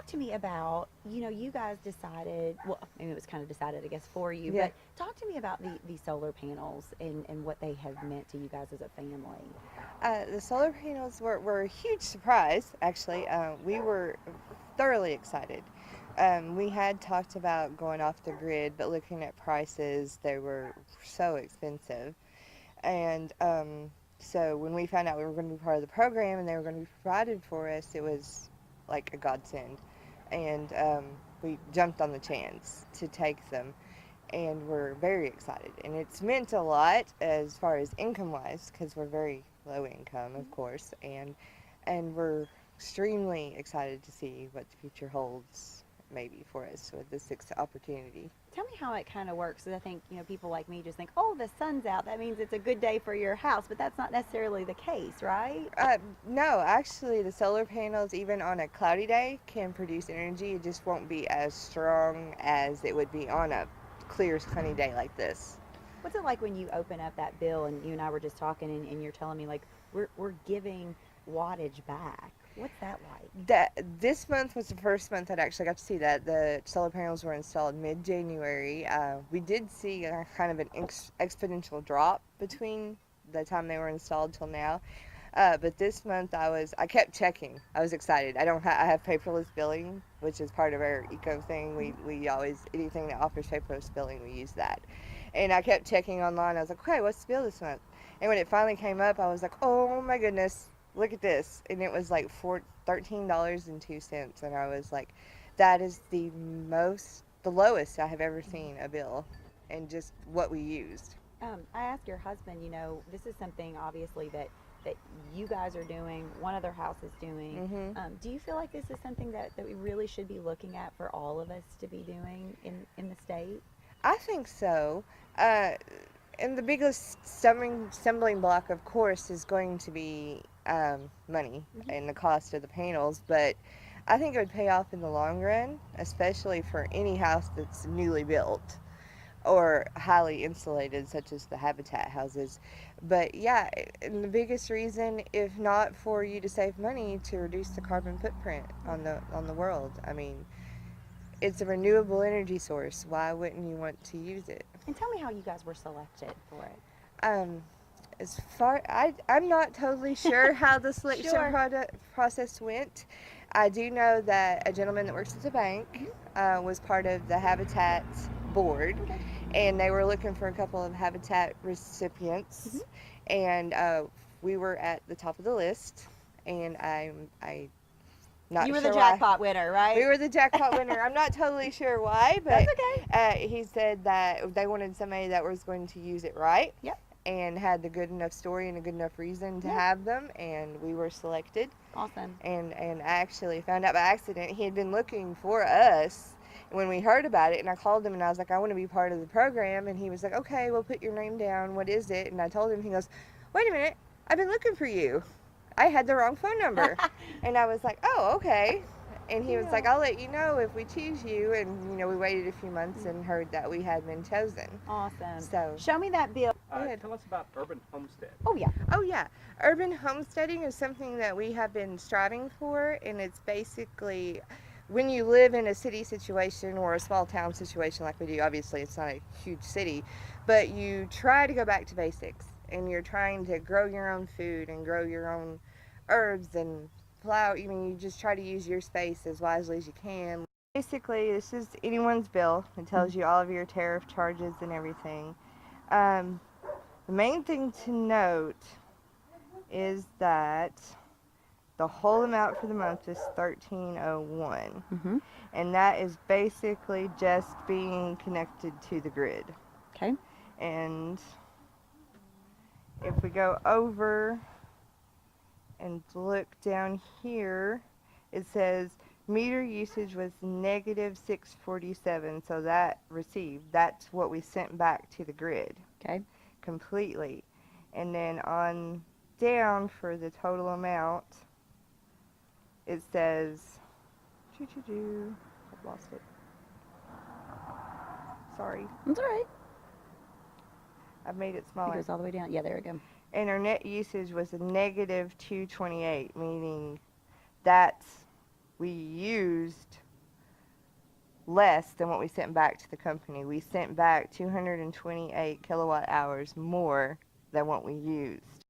talk to me about, you guys decided, well, maybe it was kind of decided, I guess, for you, Yeah. but talk to me about the solar panels and what they have meant to you guys as a family. The solar panels were a huge surprise, actually. We were thoroughly excited. We had talked about going off the grid, but looking at prices, they were so expensive. And so when we found out we were going to be part of the program and they were going to be provided for us, it was like a godsend. And we jumped on the chance to take them. And we're very excited. And it's meant a lot as far as income-wise, because we're very low income, of course, and we're extremely excited to see what the future holds, maybe for us with this opportunity. Tell me how it kind of works, because I think, people like me just think, oh, the sun's out, that means it's a good day for your house, but that's not necessarily the case, right? No, actually, the solar panels, even on a cloudy day, can produce energy. It just won't be as strong as it would be on a clear, sunny day like this. What's it like when you open up that bill and you and I were just talking and you're telling me, like, we're giving wattage back? What's that like? This month was the first month I'd actually got to see that. The solar panels were installed mid-January. We did see a kind of an exponential drop between the time they were installed till now. But this month I kept checking. I was excited. I have paperless billing, which is part of our eco thing. We always, anything that offers paperless billing, we use that. And I kept checking online. I was like, okay, what's the bill this month? And when it finally came up, I was like, oh my goodness, look at this. And it was like $13.02. And I was like, that is the lowest I have ever seen a bill, and just what we used. I asked your husband, this is something obviously that you guys are doing, one other house is doing. Mm-hmm. Do you feel like this is something that we really should be looking at for all of us to be doing in the state? I think so. And the biggest stumbling block, of course, is going to be money and the cost of the panels. But I think it would pay off in the long run, especially for any house that's newly built or highly insulated, such as the habitat houses. But yeah, and the biggest reason, if not for you to save money, to reduce the carbon footprint on the world. I mean, it's a renewable energy source. Why wouldn't you want to use it? And tell me how you guys were selected for it. I'm not totally sure how the selection Sure. process went. I do know that a gentleman that works at the bank was part of the Habitat board, Okay. and they were looking for a couple of Habitat recipients, and we were at the top of the list, and I not You were sure the why. jackpot winner, right? We were the jackpot winner. I'm not totally sure why, but That's okay. he said that they wanted somebody that was going to use it right. Yep. And had the good enough story and a good enough reason to Yep. have them, and we were selected. Awesome. And I actually found out by accident he had been looking for us when we heard about it, and I called him and I was like, I want to be part of the program, and he was like, okay, we'll put your name down. What is it? And I told him, he goes, wait a minute, I've been looking for you. I had the wrong phone number. And I was like, oh, okay. And he was like, I'll let you know if we choose you. And, we waited a few months and heard that we had been chosen. Awesome. So, show me that bill. Tell us about urban homestead. Oh, yeah. oh, yeah. Urban homesteading is something that we have been striving for. And it's basically when you live in a city situation or a small town situation like we do. Obviously, it's not a huge city. But you try to go back to basics. And you're trying to grow your own food and grow your own herbs and flower. You just try to use your space as wisely as you can. Basically, this is anyone's bill. It tells you all of your tariff charges and everything. The main thing to note is that the whole amount for the month is $13.01, and that is basically just being connected to the grid. Okay. And if we go over and look down here, it says meter usage was negative 647. So that's what we sent back to the grid. Okay. Completely. And then on down for the total amount, it says, I've lost it. Sorry. That's all right. I've made it It smaller. goes all the way down. Yeah, there we go. And our net usage was a negative 228, meaning that we used less than what we sent back to the company. We sent back 228 kilowatt hours more than what we used.